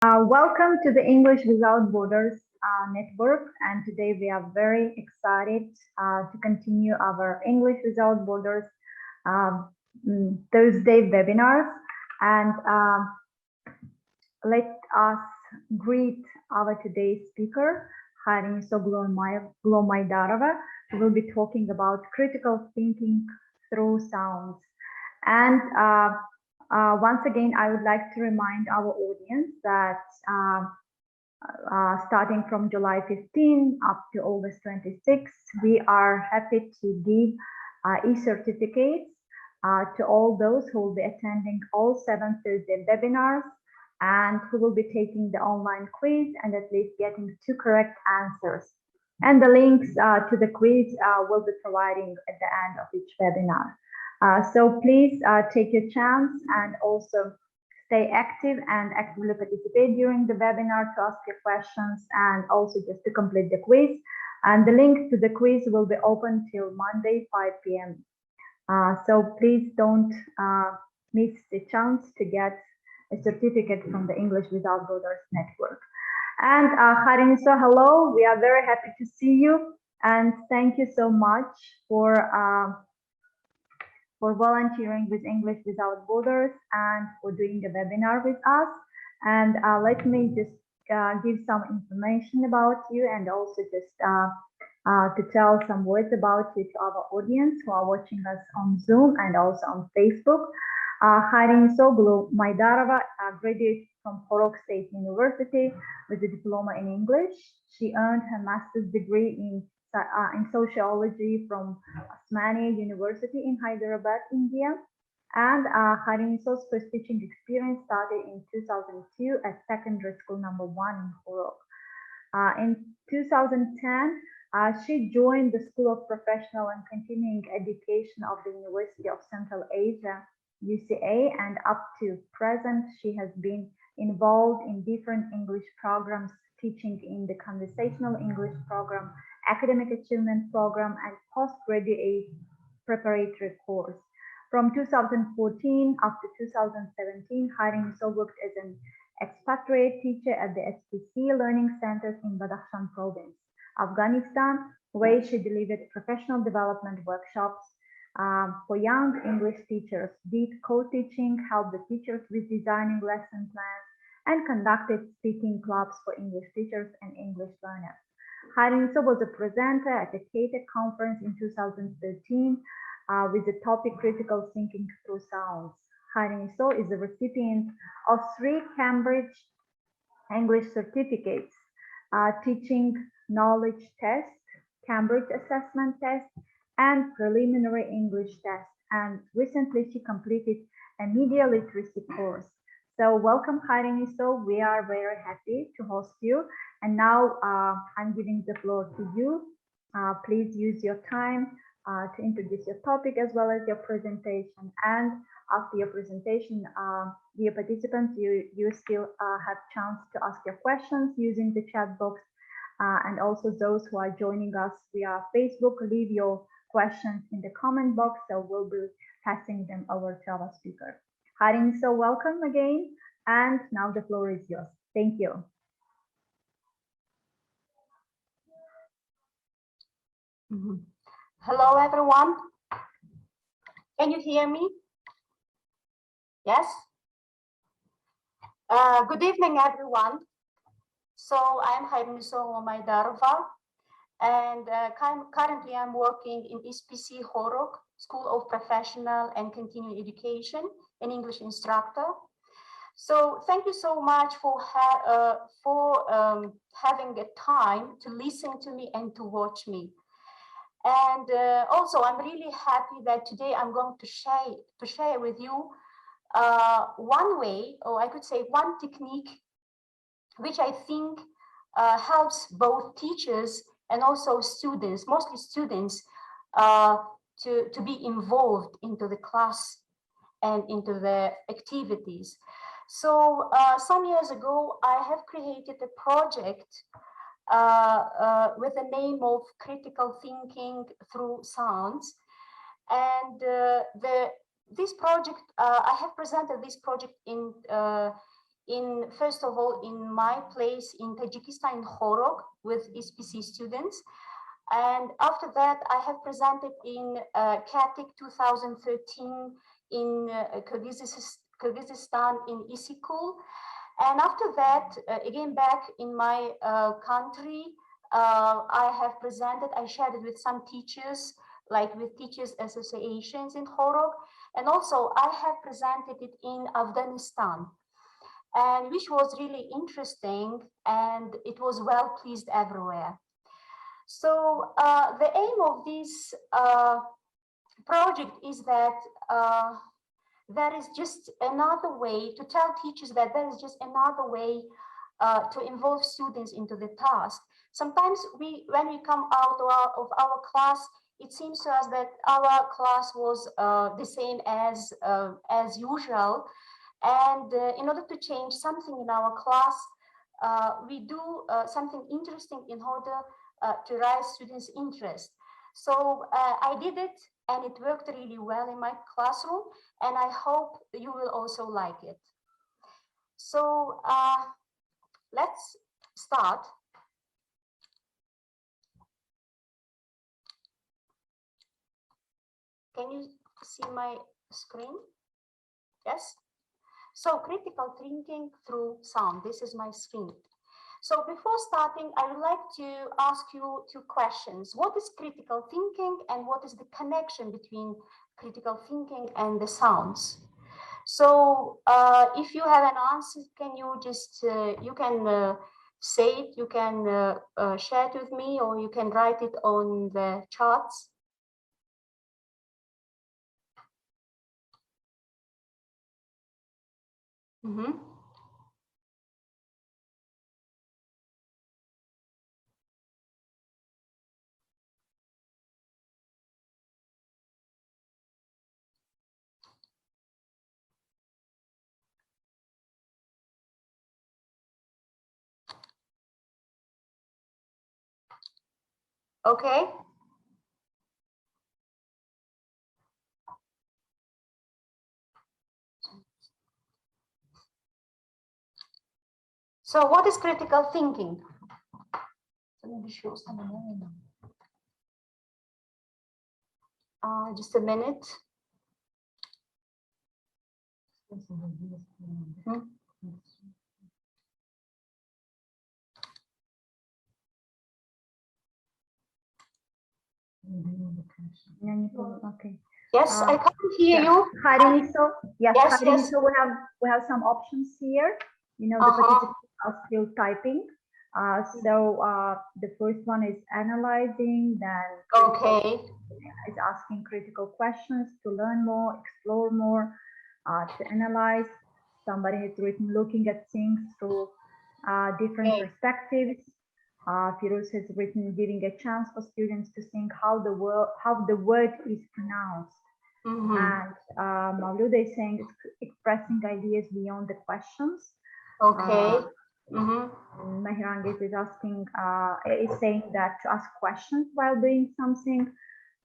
Welcome to the English Without Borders network, and today we are very excited to continue our English Without Borders Thursday webinars. And let us greet our today's speaker, Khayriniso Gulomaydarova, who will be talking about critical thinking through sounds. And once again, I would like to remind our audience that starting from July 15 up to August 26, we are happy to give e-certificates to all those who will be attending all 7 Thursday webinars and who will be taking the online quiz and at least getting 2 correct answers. And the links to the quiz will be providing at the end of each webinar. So please take your chance and also stay active and actively participate during the webinar to ask your questions and also just to complete the quiz. And the link to the quiz will be open till Monday, 5 p.m. So please don't miss the chance to get a certificate from the English Without Borders network. And Khayriniso, hello, we are very happy to see you. And thank you so much for volunteering with English Without Borders and for doing the webinar with us. And let me just give some information about you and also just to tell some words about you to our audience who are watching us on Zoom and also on Facebook. Khayriniso Gulomaydarova graduated from Khorog State University with a diploma in English. She earned her master's degree in Sociology from Osmania University in Hyderabad, India. And Khayriniso's first teaching experience started in 2002 at secondary school number 1 in Khorog. In 2010, she joined the School of Professional and Continuing Education of the University of Central Asia, UCA, and up to present, she has been involved in different English programs, teaching in the Conversational English Program, Academic Achievement Program, and Post Graduate Preparatory course. From 2014 up to 2017, Khayriniso worked as an expatriate teacher at the SPCE learning centers in Badakhshan province, Afghanistan, where she delivered professional development workshops for young English teachers, did co-teaching, helped the teachers with designing lesson plans, and conducted speaking clubs for English teachers and English learners. Khayriniso was a presenter at the CATEC conference in 2013 with the topic Critical Thinking Through Sounds. Khayriniso is a recipient of 3 Cambridge English certificates, teaching knowledge test, Cambridge assessment test, and preliminary English test. And recently she completed a media literacy course. So welcome, Khayriniso. We are very happy to host you. And now I'm giving the floor to you. Please use your time to introduce your topic as well as your presentation. And after your presentation, dear participants, you still have chance to ask your questions using the chat box. And also those who are joining us via Facebook, leave your questions in the comment box. So we'll be passing them over to our speaker. Khayriniso, welcome again. And now the floor is yours. Thank you. Hello, everyone. Can you hear me? Yes? Good evening, everyone. So I'm Khayriniso Gulomaydarova, and currently I'm working in SPCE Khorog, School of Professional and Continuing Education, an English instructor. So thank you so much for having the time to listen to me and to watch me. And also, I'm really happy that today I'm going to share with you one way, or I could say one technique, which I think helps both teachers and also students, mostly students, to be involved into the class and into the activities. So some years ago, I have created a project with the name of Critical Thinking Through Sounds. And this project, I have presented this project in first of all, in my place in Tajikistan, in Khorog, with SPCE students. And after that, I have presented in CATEC 2013 in Kyrgyzstan in Isikul. And after that, again, back in my country, I have presented, I shared it with some teachers, like with teachers associations in Khorog. And also I have presented it in Afghanistan, and which was really interesting, and it was well pleased everywhere. So the aim of this project is that there is just another way to tell teachers that there is just another way to involve students into the task. Sometimes when we come out of our class, it seems to us that our class was the same as usual. And in order to change something in our class, we do something interesting in order to raise students' interest. So I did it, and it worked really well in my classroom, and I hope you will also like it. So let's start. Can you see my screen? Yes? So critical thinking through sound. This is my screen. So before starting, I would like to ask you two questions. What is critical thinking, and what is the connection between critical thinking and the sounds? So if you have an answer, can you just, you can say it, you can share it with me, or you can write it on the charts. Mm-hmm. Okay. So what is critical thinking? Just a minute. Hmm? Okay. Yes, I can't hear you. Khayriniso, yes, Yes, Khayriniso, we have some options here. You know, the participants are still typing. The first one is analyzing, then Okay. is asking critical questions to learn more, explore more, to analyze. Somebody has written looking at things through different perspectives. Firuz has written giving a chance for students to think how the word is pronounced. Mm-hmm. And Mauluda is saying it's expressing ideas beyond the questions. Okay. Mehrangit is asking, is saying that to ask questions while doing something.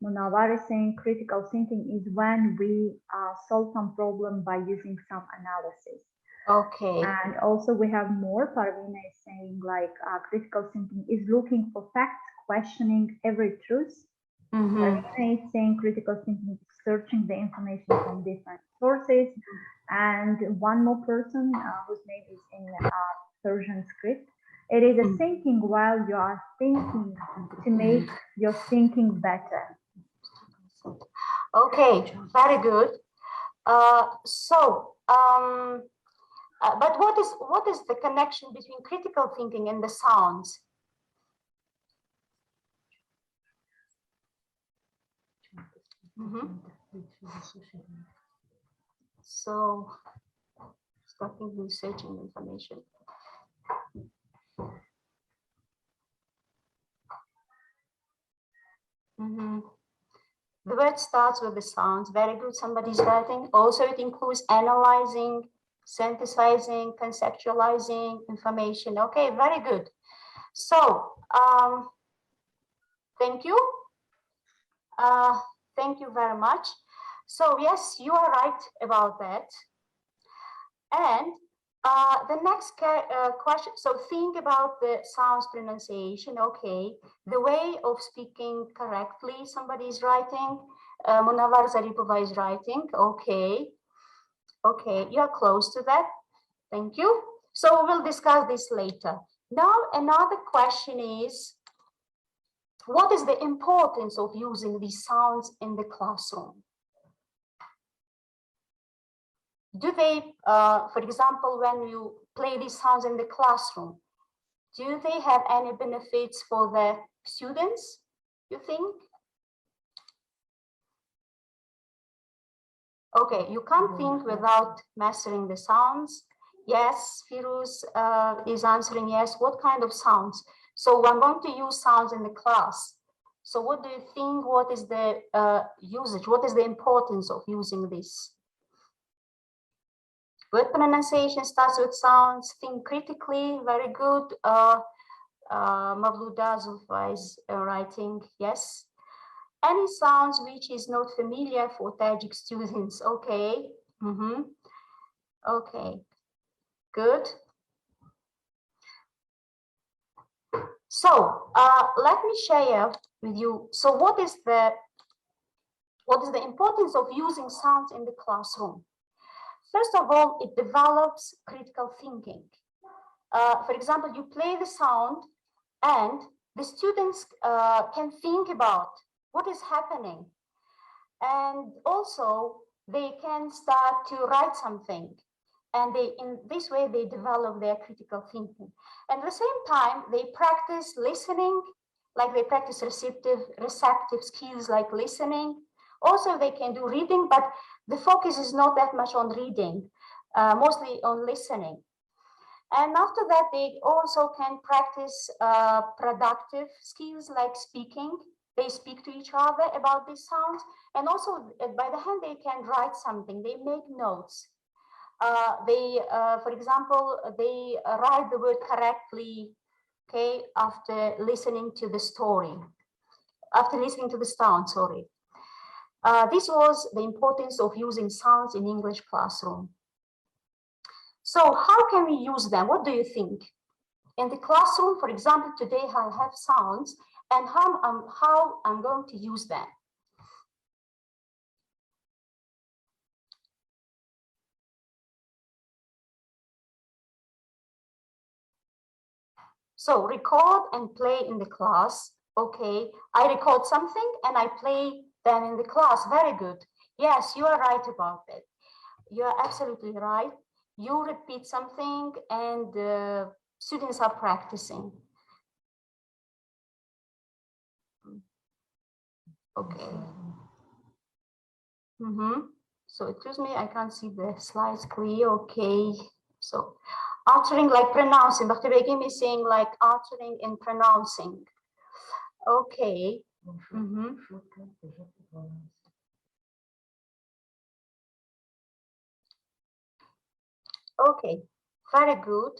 Munawar is saying critical thinking is when we solve some problem by using some analysis. Okay. And also we have more. Parvina is saying like critical thinking is looking for facts, questioning every truth. Parvina is saying critical thinking is searching the information from different sources. And one more person whose name is in Persian script. It is a thinking while you are thinking to make your thinking better. Okay, very good. But what is the connection between critical thinking and the sounds? So, starting researching information. The word starts with the sounds. Very good. Somebody's writing. Also, it includes analyzing, synthesizing, conceptualizing information. Okay, very good. So, thank you. Thank you very much. So, yes, you are right about that. And The next question, so think about the sounds pronunciation, okay. The way of speaking correctly, somebody is writing, Munawar Zaripova is writing, okay. Okay, you are close to that, thank you. So we'll discuss this later. Now, another question is, what is the importance of using these sounds in the classroom? Do they, for example, when you play these sounds in the classroom, do they have any benefits for the students, you think? Okay, you can't think without mastering the sounds. Yes, Firuz is answering yes. What kind of sounds? So I'm going to use sounds in the class. So what do you think, what is the usage? What is the importance of using this? Word pronunciation starts with sounds. Think critically, very good. Mavluda Zulfa is writing, yes. Any sounds which is not familiar for Tajik students, okay. Okay, good. So let me share with you. So what is the importance of using sounds in the classroom? First of all, it develops critical thinking. For example, you play the sound and the students can think about what is happening. And also they can start to write something. And in this way, they develop their critical thinking. And at the same time, they practice listening, like they practice receptive skills like listening. Also, they can do reading, but the focus is not that much on reading, mostly on listening. And after that, they also can practice productive skills like speaking. They speak to each other about these sounds. And also, by the hand, they can write something. They make notes. For example, they write the word correctly, okay, after listening to the story, after listening to the sound, sorry. This was the importance of using sounds in English classroom. So how can we use them? What do you think? In the classroom, for example, today I have sounds, and how I'm going to use them. So record and play in the class. Okay, I record something and I play them in the class. Very good. Yes, you are right about it. You are absolutely right. You repeat something and students are practicing. Okay. So excuse me, I can't see the slides clear. Okay. So uttering like pronouncing. Dr. Begim is saying like uttering and pronouncing. Okay. Okay, very good.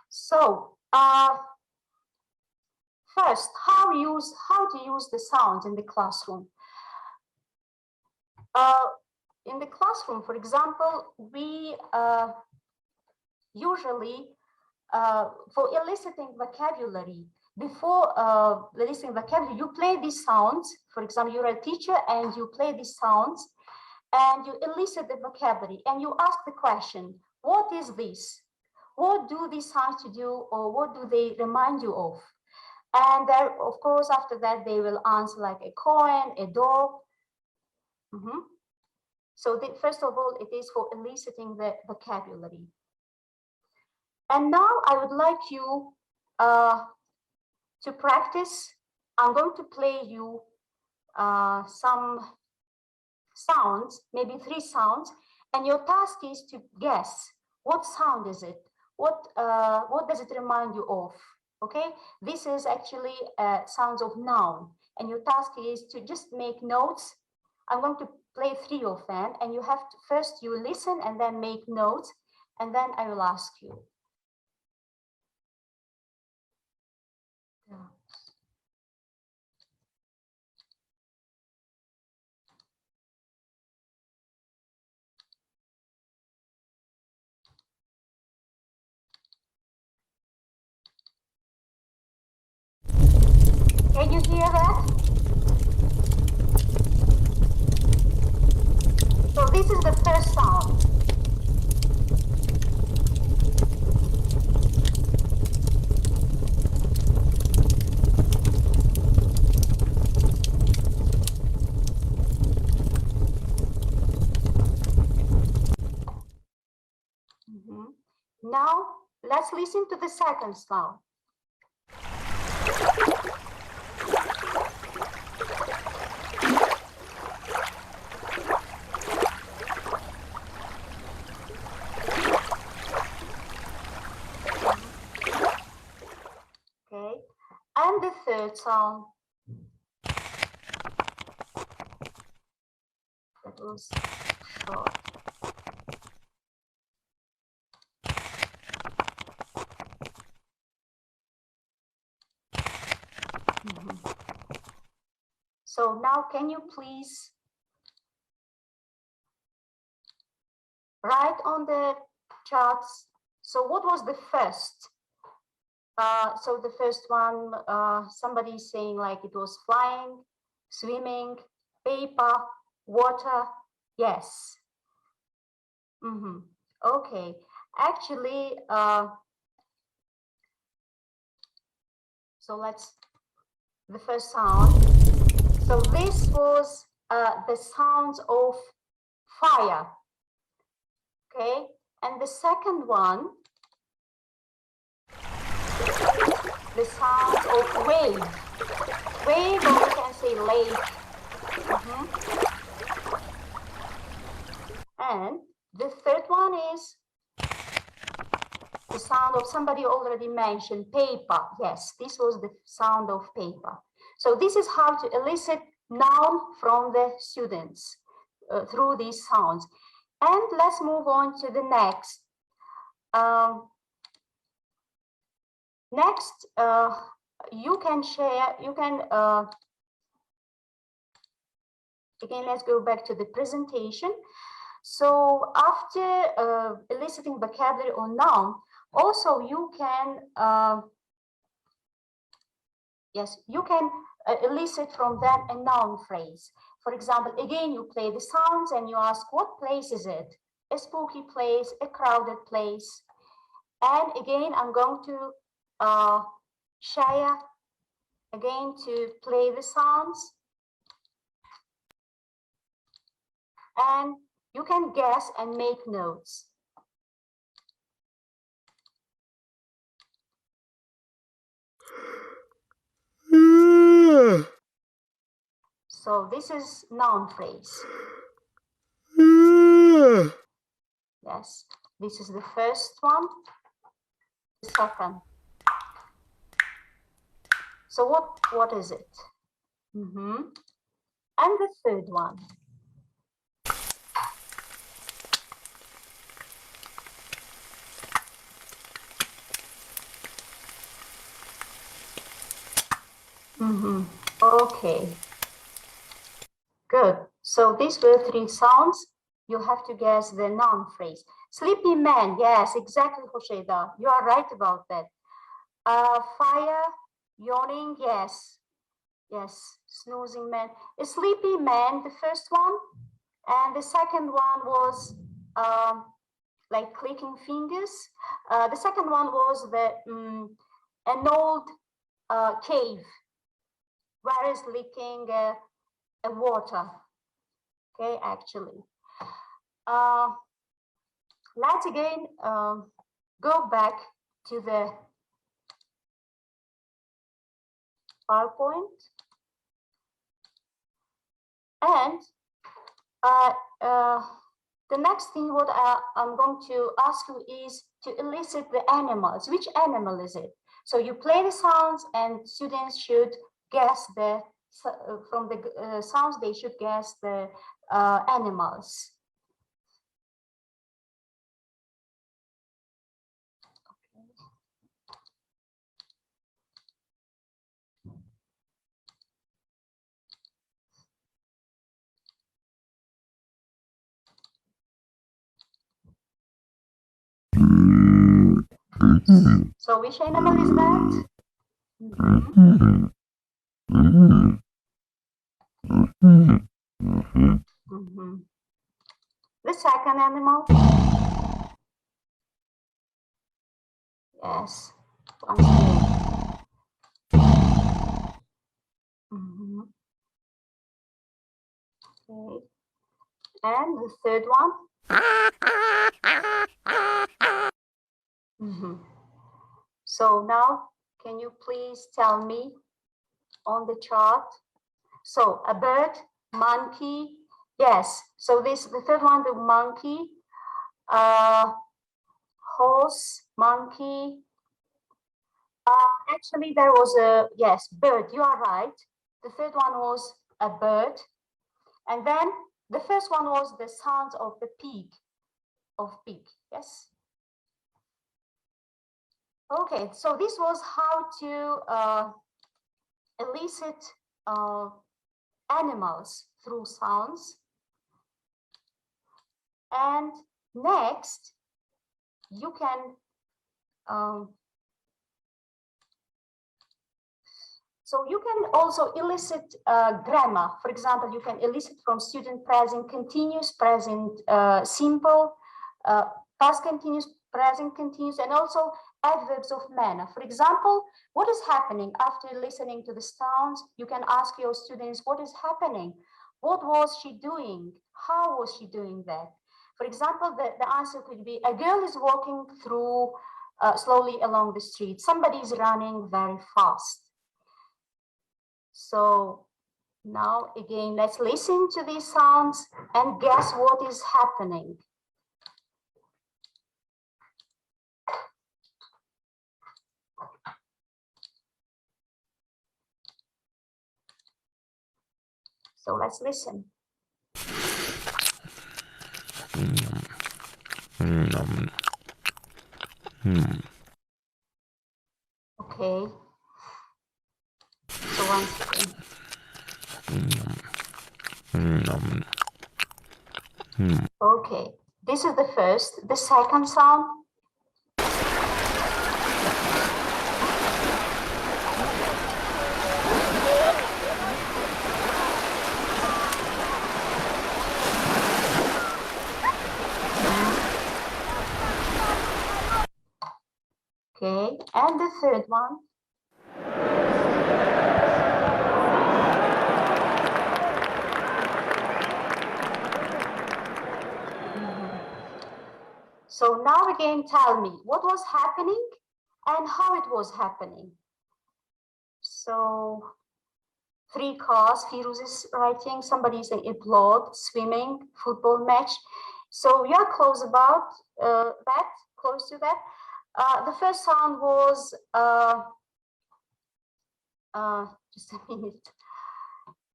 So first, how to use the sounds in the classroom. In the classroom, for example, we usually for eliciting vocabulary, before eliciting vocabulary, you play these sounds. For example, you're a teacher and you play these sounds and you elicit the vocabulary and you ask the question, what is this? What do these sounds to do, or what do they remind you of? And there, of course, after that, they will answer like a coin, a door. So first of all, it is for eliciting the vocabulary. And now I would like you to practice. I'm going to play you some sounds, maybe 3 sounds, and your task is to guess what sound is it? What does it remind you of? Okay, this is actually sounds of noun, and your task is to just make notes. I'm going to play 3 of them, and you have to first you listen and then make notes, and then I will ask you. Now, let's listen to the second sound. Okay, and the third sound. That was short. So now can you please write on the charts? So what was the first? So the first one, somebody is saying like it was flying, swimming, paper, water. Yes. Okay. Actually, so let's, the first sound. So this was the sounds of fire. Okay. And the second one, the sound of wave. Wave, or we can say lake. And the third one is the sound of, somebody already mentioned, paper. Yes, this was the sound of paper. So this is how to elicit noun from the students through these sounds. And let's move on to the next. Next, you can share, you can, again, let's go back to the presentation. So after eliciting vocabulary or noun, also you can, yes, you can elicit from that a noun phrase. For example, again, you play the sounds and you ask, what place is it? A spooky place, a crowded place. And again, I'm going to share again to play the sounds. And you can guess and make notes. So this is noun phrase. Yes, this is the first one. The second. So what is it? And the third one. Okay. Good. So these were three sounds. You have to guess the noun phrase. Sleepy man. Yes, exactly, Hosheda. You are right about that. Fire, yawning. Yes. Yes. Snoozing man. A sleepy man, the first one. And the second one was like clicking fingers. The second one was an old cave where is leaking water. Okay, actually. Let's again go back to the PowerPoint. And the next thing what I'm going to ask you is to elicit the animals. Which animal is it? So you play the sounds and students should guess the, from the sounds, they should guess the animals. So which animal is that? The second animal. Yes. Once again. Okay. And the third one. So now, can you please tell me on the chart? So a bird, monkey, yes. So this, the third one, the monkey, horse, monkey. Actually, there was a, yes, bird, you are right. The third one was a bird. And then the first one was the sounds of the pig, yes. Okay, so this was how to elicit animals through sounds. And next, you can so you can also elicit grammar. For example, you can elicit from student present continuous, present simple, past continuous, present continuous, and also adverbs of manner. For example, what is happening after listening to the sounds? You can ask your students, what is happening? What was she doing? How was she doing that? For example, the answer could be, a girl is walking through slowly along the street. Somebody is running very fast. So now again, let's listen to these sounds and guess what is happening. So let's listen. Okay. So once again. Okay, this is the first. The second sound. Okay, and the third one. So now again, tell me what was happening and how it was happening. So 3 cars, Firuz is writing, somebody is saying applaud, swimming, football match. So you're close about that, close to that. The first sound was, just a minute.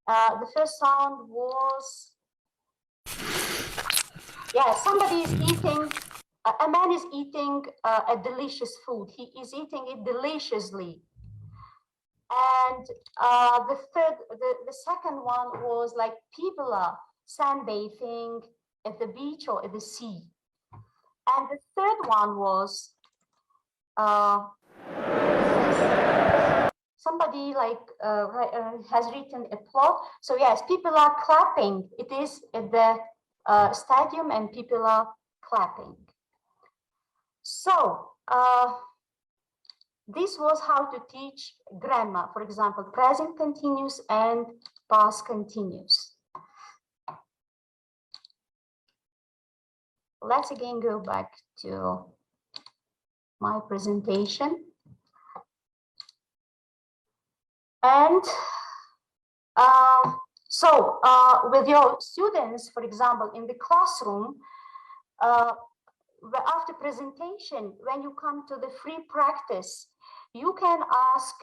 The first sound was, yeah, somebody is eating, a man is eating a delicious food. He is eating it deliciously. And the second one was like people are sunbathing at the beach or at the sea. And the third one was somebody like has written applaud. So yes, people are clapping. It is at the stadium and people are clapping. So this was how to teach grammar, for example, present continuous and past continuous. Let's again go back to my presentation. And with your students, for example, in the classroom, after presentation, when you come to the free practice, you can ask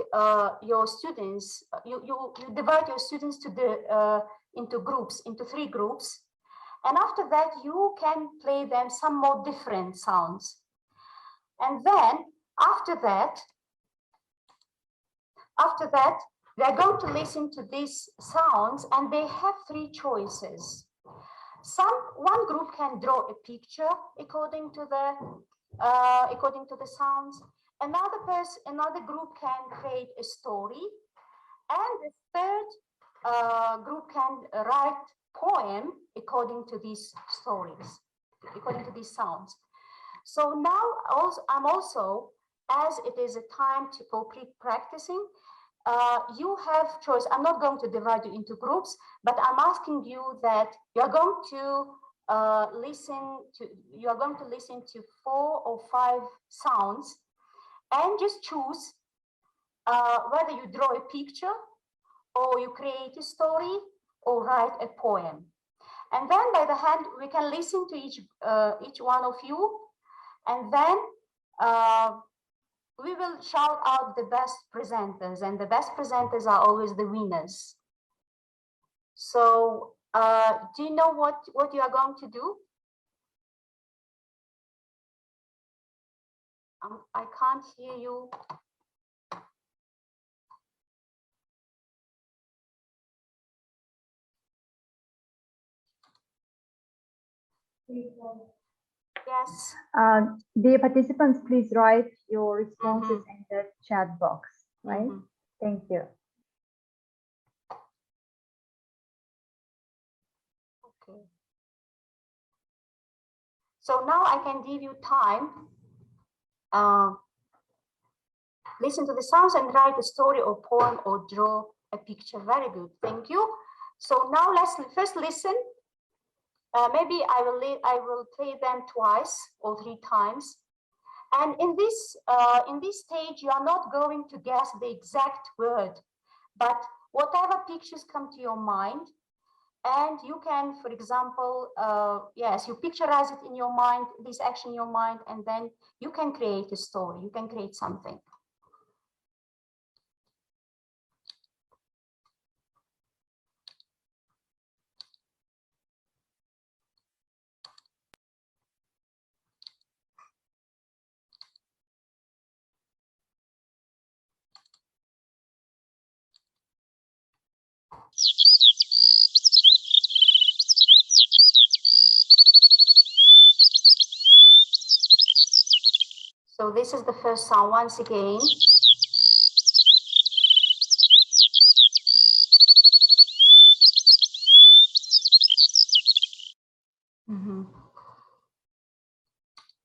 your students, you divide your students to into groups, into 3 groups. And after that, you can play them some more different sounds. And then after that, they're going to listen to these sounds and they have 3 choices. One group can draw a picture according to the sounds. Another group can create a story, and the third group can write poem according to these stories, according to these sounds. So now I'm also, as it is a time for practicing, you have choice. I'm not going to divide you into groups, but I'm asking you that you're going to you are going to listen to 4 or 5 sounds and just choose whether you draw a picture or you create a story or write a poem. And then by the hand, we can listen to each one of you, and then we will shout out the best presenters, and the best presenters are always the winners. So do you know what you are going to do? I can't hear you. Yes. Dear participants, please write your responses in the chat box, right? Thank you. Okay. So now I can give you time. Listen to the sounds and write a story or poem or draw a picture. Very good. Thank you. So now let's first listen. Maybe I will play them twice or 3 times. And in this stage, you are not going to guess the exact word, but whatever pictures come to your mind, and you can, for example, yes, you picturize it in your mind, this action in your mind, and then you can create a story. You can create something. So this is the first sound once again.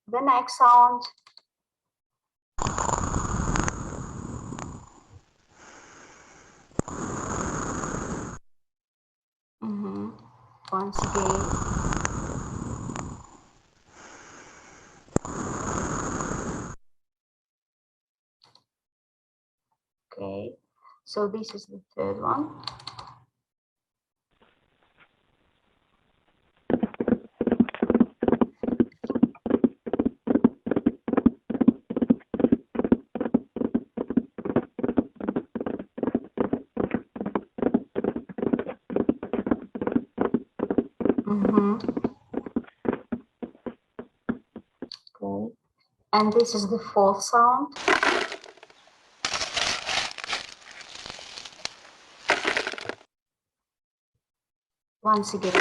The next sound. Once again. Okay, so this is the third one. Okay, and this is the fourth sound. Once again.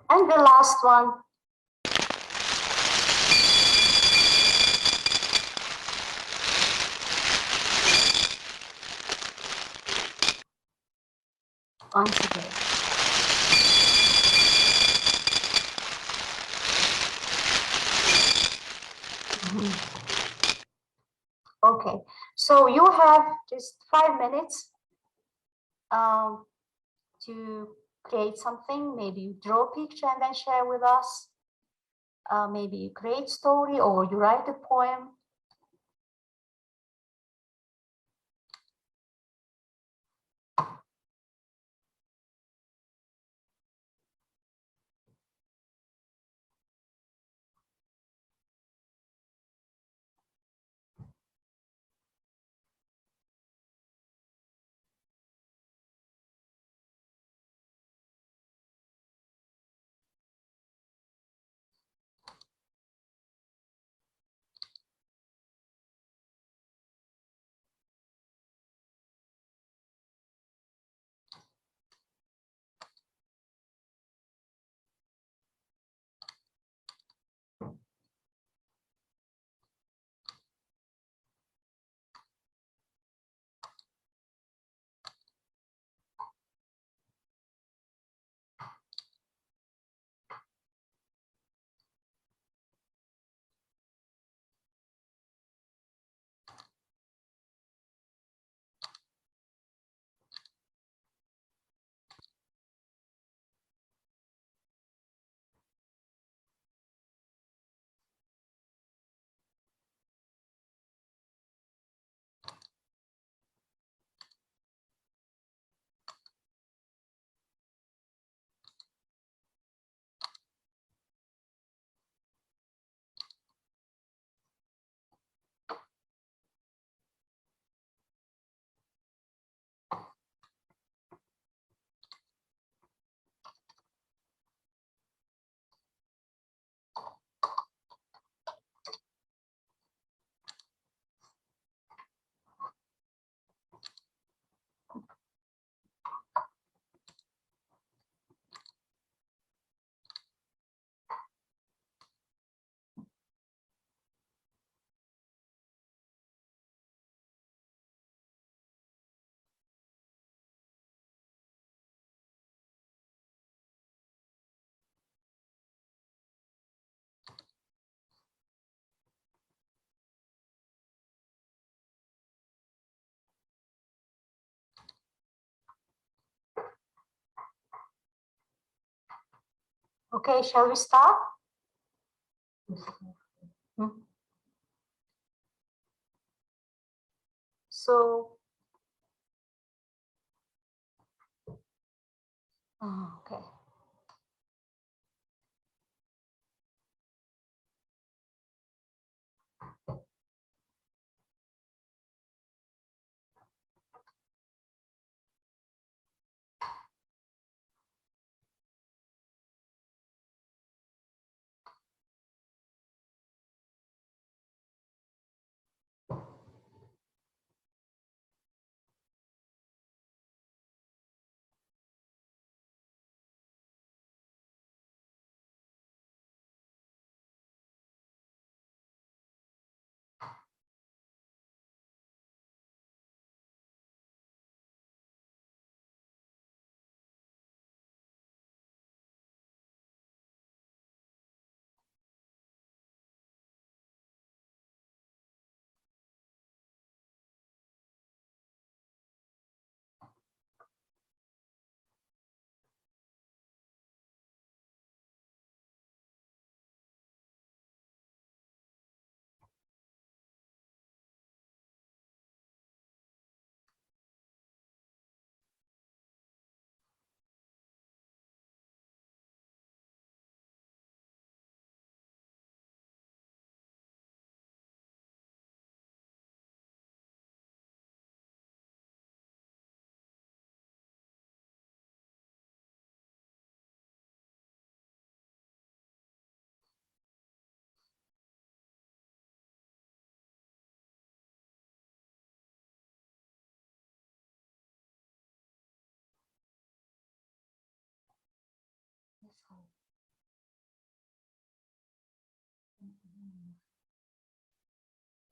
And the last one. Once again. Okay, so you have just 5 minutes to create something. Maybe you draw a picture and then share with us. Maybe you create story or you write a poem. Okay, shall we start? So, okay.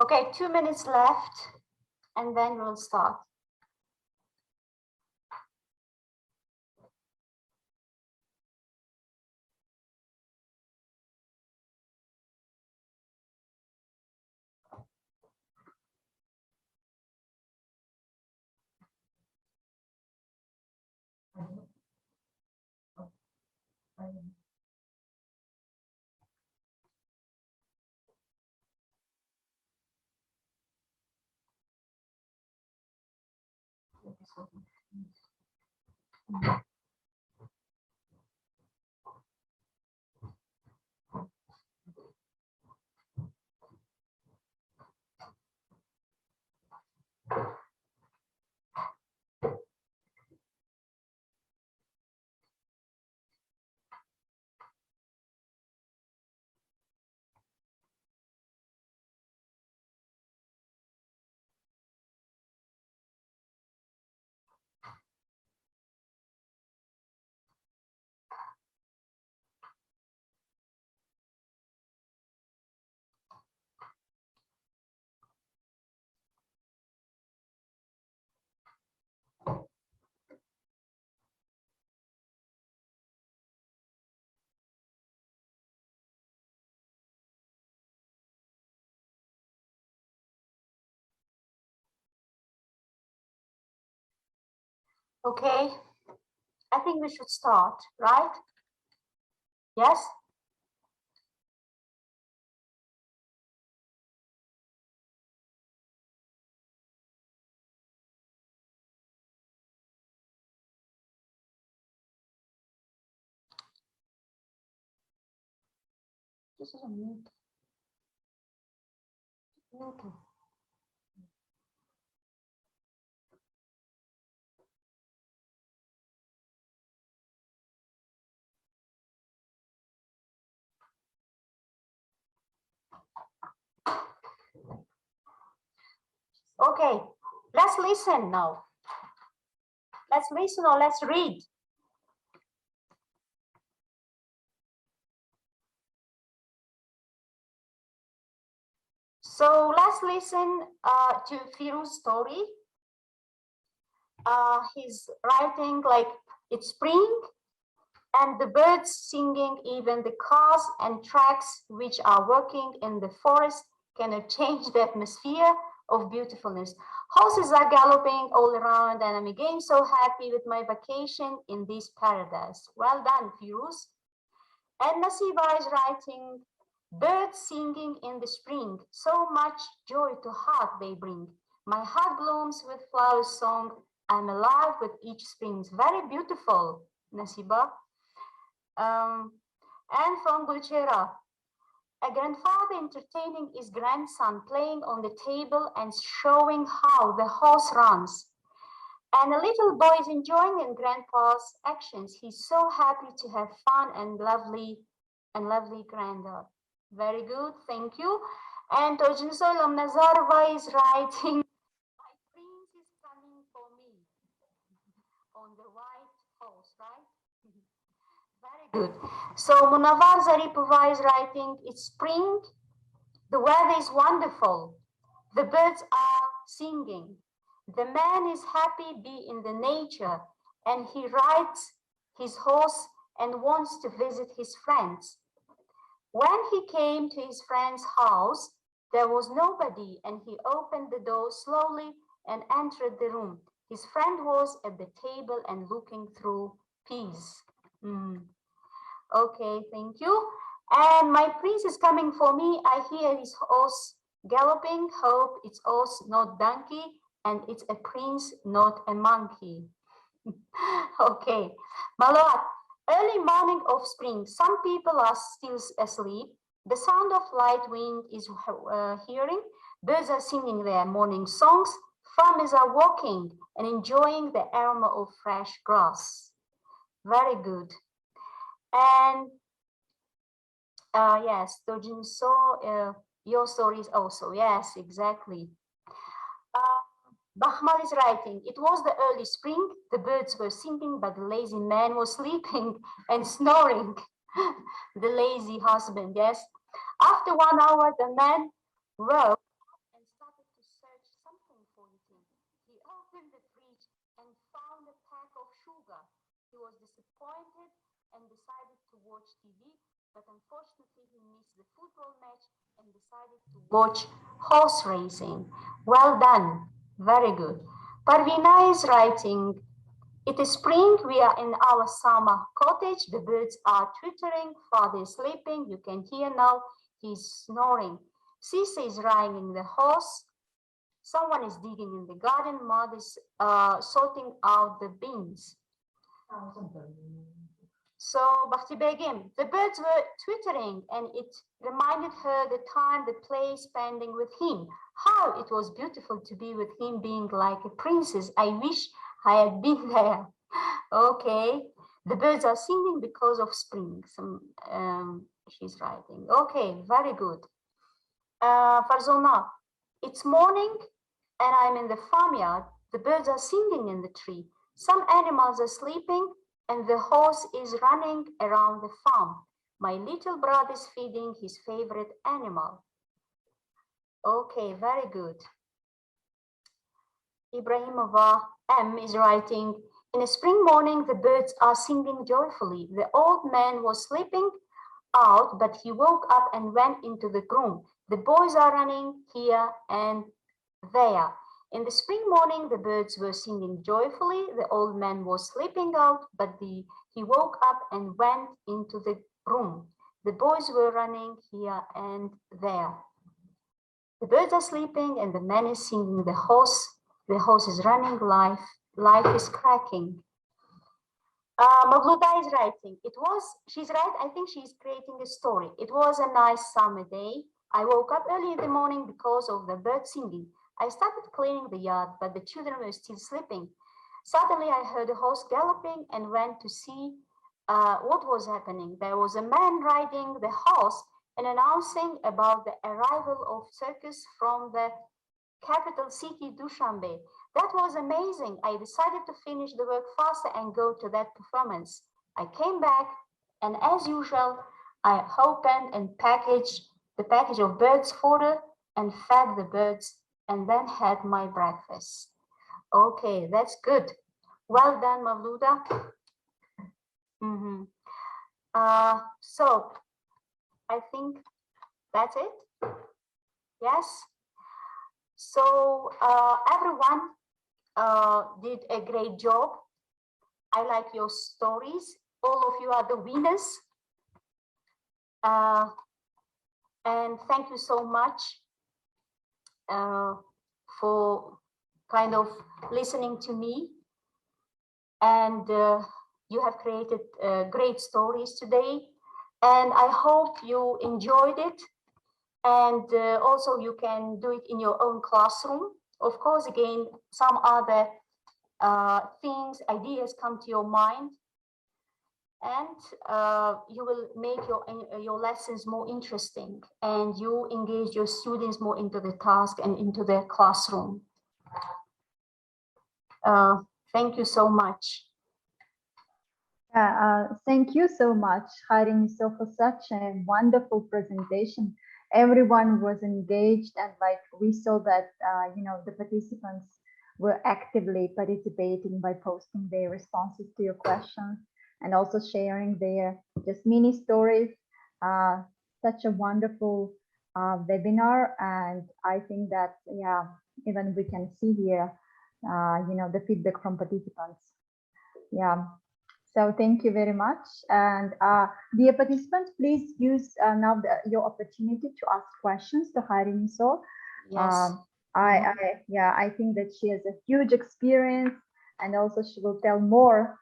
Okay, 2 minutes left, and then we'll start. Okay, I think we should start, right? Yes? This is a mute. Mute. Okay, let's listen now. Let's listen or let's read. So let's listen to Firu's story. He's writing like it's spring and the birds singing, even the cars and trucks which are working in the forest cannot change the atmosphere of beautifulness. Horses are galloping all around and I'm again so happy with my vacation in this paradise. Well done, Firuz. And Nasiba is writing, birds singing in the spring, so much joy to heart they bring. My heart blooms with flower song, I'm alive with each spring. Very beautiful, Nasiba. And from Gulchera, a grandfather entertaining his grandson, playing on the table and showing how the horse runs. And a little boy is enjoying in grandpa's actions. He's so happy to have fun and lovely granddaughter. Very good, thank you. And Khayriniso Gulomaydarova is writing, my prince is coming for me on the white horse, right? Very good. So Munawar Zaripova is writing, it's spring, the weather is wonderful, the birds are singing, the man is happy be in the nature, and he rides his horse and wants to visit his friends. When he came to his friend's house, there was nobody, and he opened the door slowly and entered the room. His friend was at the table and looking through peas. Okay, thank you. And my prince is coming for me. I hear his horse galloping. Hope it's horse, not donkey, and it's a prince, not a monkey. Okay, Malawat. Early morning of spring. Some people are still asleep. The sound of light wind is hearing. Birds are singing their morning songs. Farmers are walking and enjoying the aroma of fresh grass. Very good. And yes, Dojin saw your stories also. Yes, exactly. Bahmal is writing, it was the early spring, the birds were singing, but the lazy man was sleeping and snoring. The lazy husband, yes. After 1 hour, the man woke and started to search something for eating. He opened the fridge and found a pack of sugar. He was disappointed and decided to watch TV, but unfortunately he missed the football match and decided to watch horse racing. Well done. Very good. Parvina is writing, it is spring, we are in our summer cottage, the birds are twittering, father is sleeping, you can hear now, he's snoring. Sisa is riding the horse, someone is digging in the garden, mother is sorting out the beans. So, Bakhti Begim, the birds were twittering and it reminded her the time, the place spending with him. How it was beautiful to be with him, being like a princess. I wish I had been there. Okay, the birds are singing because of spring. She's writing. Okay, very good. Farzona, it's morning and I'm in the farmyard. The birds are singing in the tree. Some animals are sleeping and the horse is running around the farm. My little brother is feeding his favorite animal. Okay, very good. Ibrahimova M is writing, in a spring morning, the birds are singing joyfully. The old man was sleeping out, but he woke up and went into the room. The boys are running here and there. In the spring morning, the birds were singing joyfully. The old man was sleeping out, but he woke up and went into the room. The boys were running here and there. The birds are sleeping and the man is singing. The horse is running, life is cracking. Mavluda is writing. She's right, I think she's creating a story. It was a nice summer day. I woke up early in the morning because of the bird singing. I started cleaning the yard, but the children were still sleeping. Suddenly, I heard a horse galloping and went to see what was happening. There was a man riding the horse and announcing about the arrival of circus from the capital city, Dushanbe. That was amazing. I decided to finish the work faster and go to that performance. I came back, and as usual, I opened and packaged the package of birds' fodder and fed the birds, and then had my breakfast. Okay, that's good. Well done, Mavluda. So, I think that's it. Yes. So, everyone did a great job. I like your stories. All of you are the winners. And thank you so much for kind of listening to me. And you have created great stories today. And I hope you enjoyed it. And also you can do it in your own classroom. Of course, again, some other things, ideas come to your mind. And you will make your lessons more interesting, and you engage your students more into the task and into their classroom. Thank you so much. Thank you so much, Khayriniso, for such a wonderful presentation. Everyone was engaged, and like we saw that you know, the participants were actively participating by posting their responses to your questions and also sharing their just mini stories. Such a wonderful webinar, and I think that, yeah, even we can see here you know, the feedback from participants. Yeah. So thank you very much. And dear participants, please use now your opportunity to ask questions to Khayriniso. Yes. I think that she has a huge experience, and also she will tell more.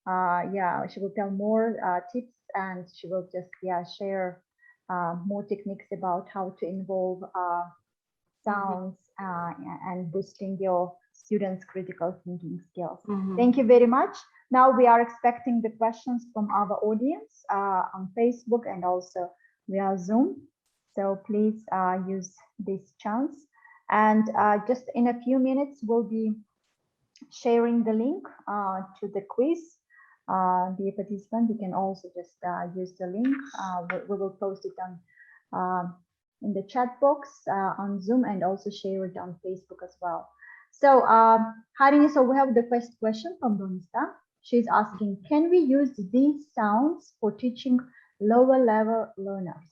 She will tell more tips, and she will just share more techniques about how to involve sounds and boosting your students' critical thinking skills. Thank you very much. Now we are expecting the questions from our audience on Facebook and also via Zoom. So please use this chance. And just in a few minutes, we'll be sharing the link to the quiz. The participant, you can also just use the link. We will post it on in the chat box on Zoom, and also share it on Facebook as well. So, Khayriniso, we have the first question from Donista. She's asking, can we use these sounds for teaching lower level learners?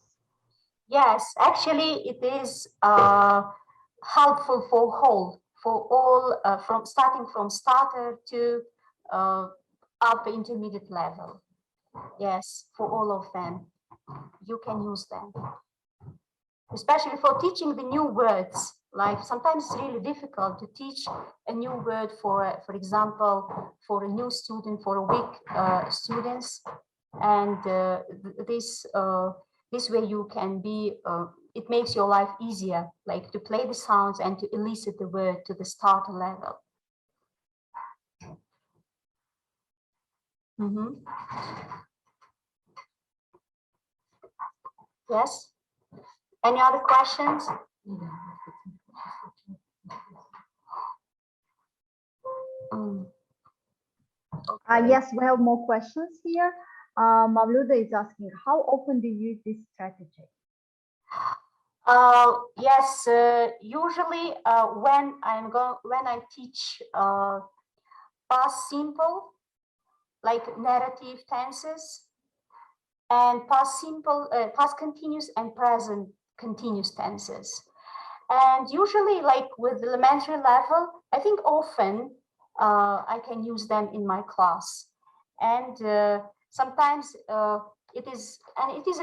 Yes, actually, it is helpful for all, from starting from starter to upper intermediate level. Yes, for all of them, you can use them, especially for teaching the new words. Like sometimes it's really difficult to teach a new word for example, for a new student, for a weak students, and this way you can be. It makes your life easier, like to play the sounds and to elicit the word to the starter level. Yes. Any other questions? Yes, we have more questions here. Mavluda is asking, how often do you use this strategy? Yes, usually when I teach past simple, like narrative tenses, and past simple, past continuous and present continuous tenses. And usually, like with elementary level, I think often I can use them in my class. And sometimes it is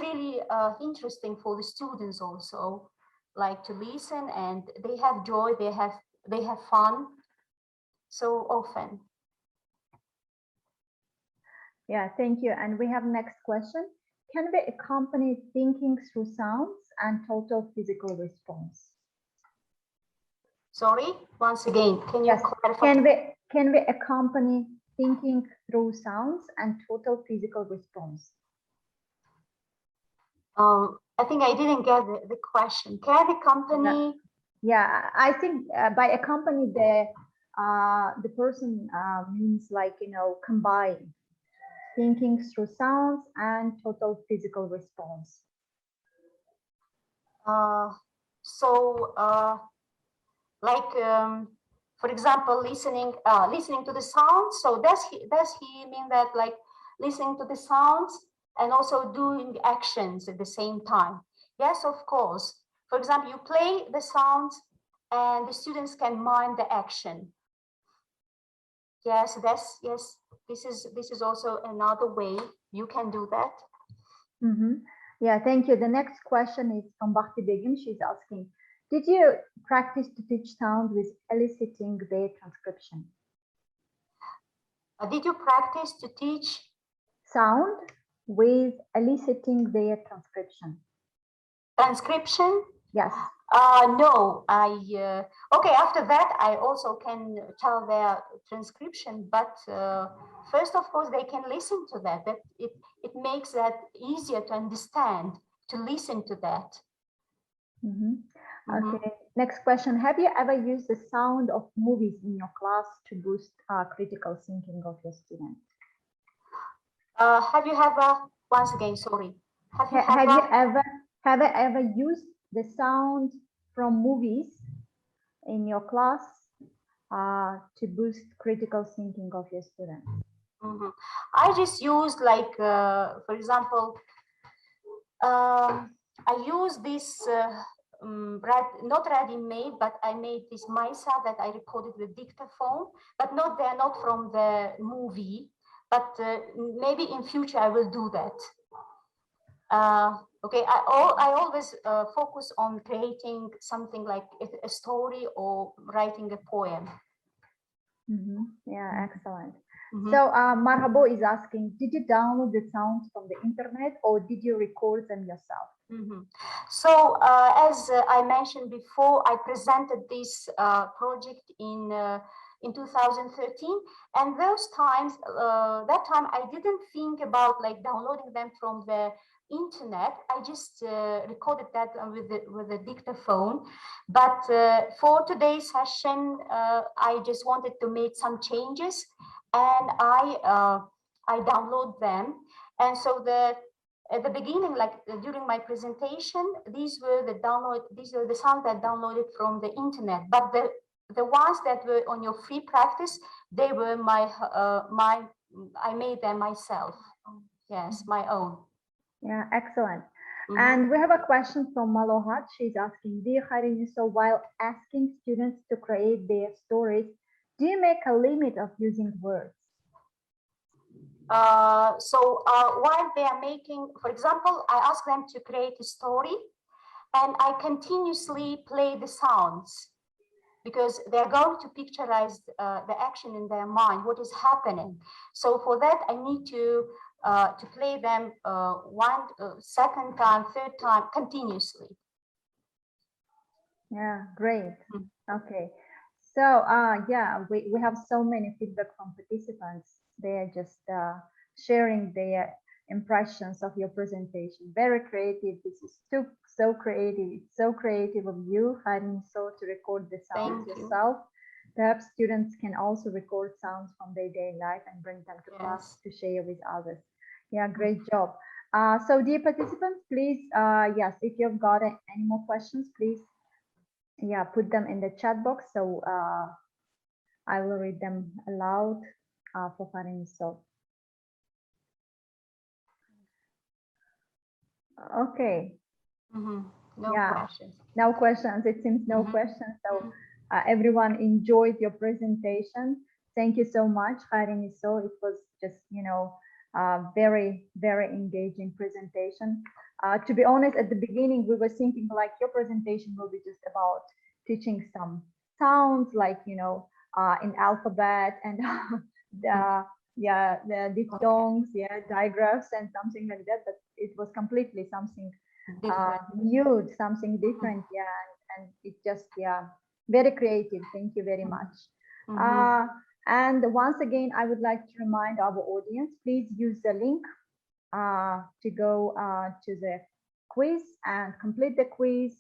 really interesting for the students also, like to listen, and they have joy, they have fun. So often. Yeah, thank you. And we have next question. Can we accompany thinking through sounds and total physical response? Sorry, once again, can you clarify? Can we accompany thinking through sounds and total physical response? I think I didn't get the question. Can the company? Yeah, I think by accompany the person means like, you know, combine thinking through sounds and total physical response. For example, listening to the sounds. So does he mean that, like, listening to the sounds and also doing actions at the same time? Yes, of course. For example, you play the sounds and the students can mime the action. Yes, this is also another way you can do that. Yeah, thank you. The next question is from Bhakti Begum. She's asking, did you practice to teach sound with eliciting their transcription? Did you practice to teach sound with eliciting their transcription? Transcription? Yes. No, okay, after that, I also can tell their transcription, but first, of course, they can listen to that. It makes that easier to understand, to listen to that. Okay, next question. Have you ever used the sound of movies in your class to boost critical thinking of your students? Have you ever, once again, sorry. Have you ever used the sound from movies in your class to boost critical thinking of your students? I just used, like, for example, I use this not ready-made, but I made this myself that I recorded with dictaphone, but they're not from the movie, but maybe in future I will do that. Okay, I always focus on creating something like a story or writing a poem. Yeah, excellent. So Marhabo is asking, did you download the sounds from the internet or did you record them yourself? So as I mentioned before, I presented this project in 2013, and those times, that time I didn't think about like downloading them from the internet. I just recorded that with a dictaphone. But for today's session, I just wanted to make some changes, and I download them. And so at the beginning, like during my presentation, these were the sounds that downloaded from the internet. But the ones that were on your free practice, they were I made them myself. Yes, my own. Yeah, excellent. And we have a question from Malohat. She's asking, dear Khayriniso, while asking students to create their stories, do you make a limit of using words? So while they are making, for example, I ask them to create a story and I continuously play the sounds because they're going to picturize the action in their mind, what is happening. So for that, I need to play them second time, third time, continuously. Yeah, great. Okay. So yeah, we have so many feedback from participants. They're just sharing their impressions of your presentation. Very creative. This is so creative. It's so creative of you, Khayrniso, to record the sounds yourself. Perhaps students can also record sounds from their daily life and bring them to class to share with others. Yeah, great job. So dear participants, please, yes, if you've got any more questions, please, yeah, put them in the chat box. So I will read them aloud for Khayrniso. Okay. No questions. No questions. It seems no questions. So everyone enjoyed your presentation. Thank you so much, Khayriniso. It was just, you know, very, very engaging presentation. To be honest, at the beginning, we were thinking like your presentation will be just about teaching some sounds, like, you know, in alphabet and the diphthongs, digraphs and something like that. But it was completely something new, something different. And it just, very creative. Thank you very much. And once again, I would like to remind our audience, please use the link to go to the quiz and complete the quiz,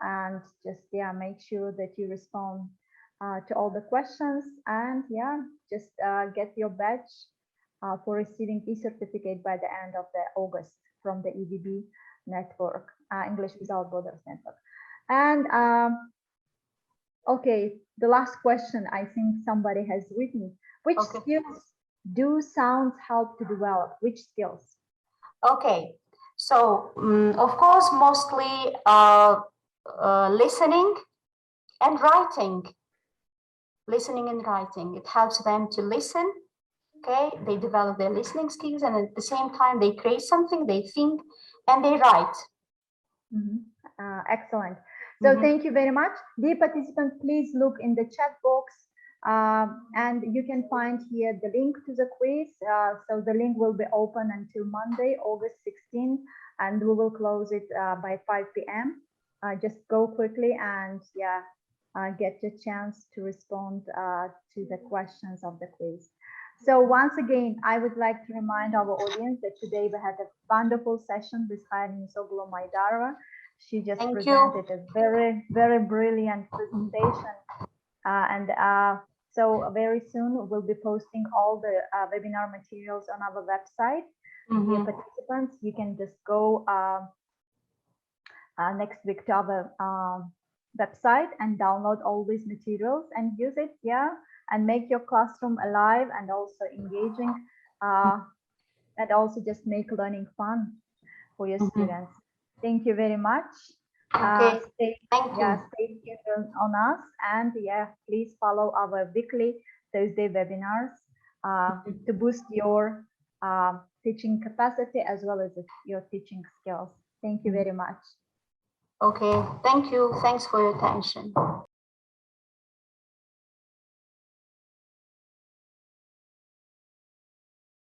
and just make sure that you respond to all the questions, and just get your badge for receiving e-certificate by the end of the August from the EDB network, English Without Borders network. And okay, the last question I think somebody has written. Which skills do sounds help to develop? Which skills? Okay, so of course, mostly listening and writing. Listening and writing. It helps them to listen Okay, they develop their listening skills, and at the same time they create something, they think, and they write. Excellent. So thank you very much. Dear participants, please look in the chat box, and you can find here the link to the quiz. So the link will be open until Monday, August 16th, and we will close it by 5 p.m. Just go quickly and get the chance to respond to the questions of the quiz. So once again, I would like to remind our audience that today we had a wonderful session with Khayriniso Gulomaydarova. She just presented a very, very brilliant presentation. So very soon we'll be posting all the webinar materials on our website. Dear participants, you can just go next week to our website and download all these materials and use it, and make your classroom alive and also engaging, and also just make learning fun for your students. Thank you very much. Okay. Stay tuned on us, and please follow our weekly Thursday webinars to boost your teaching capacity as well as your teaching skills. Thank you very much. Okay, thank you. Thanks for your attention.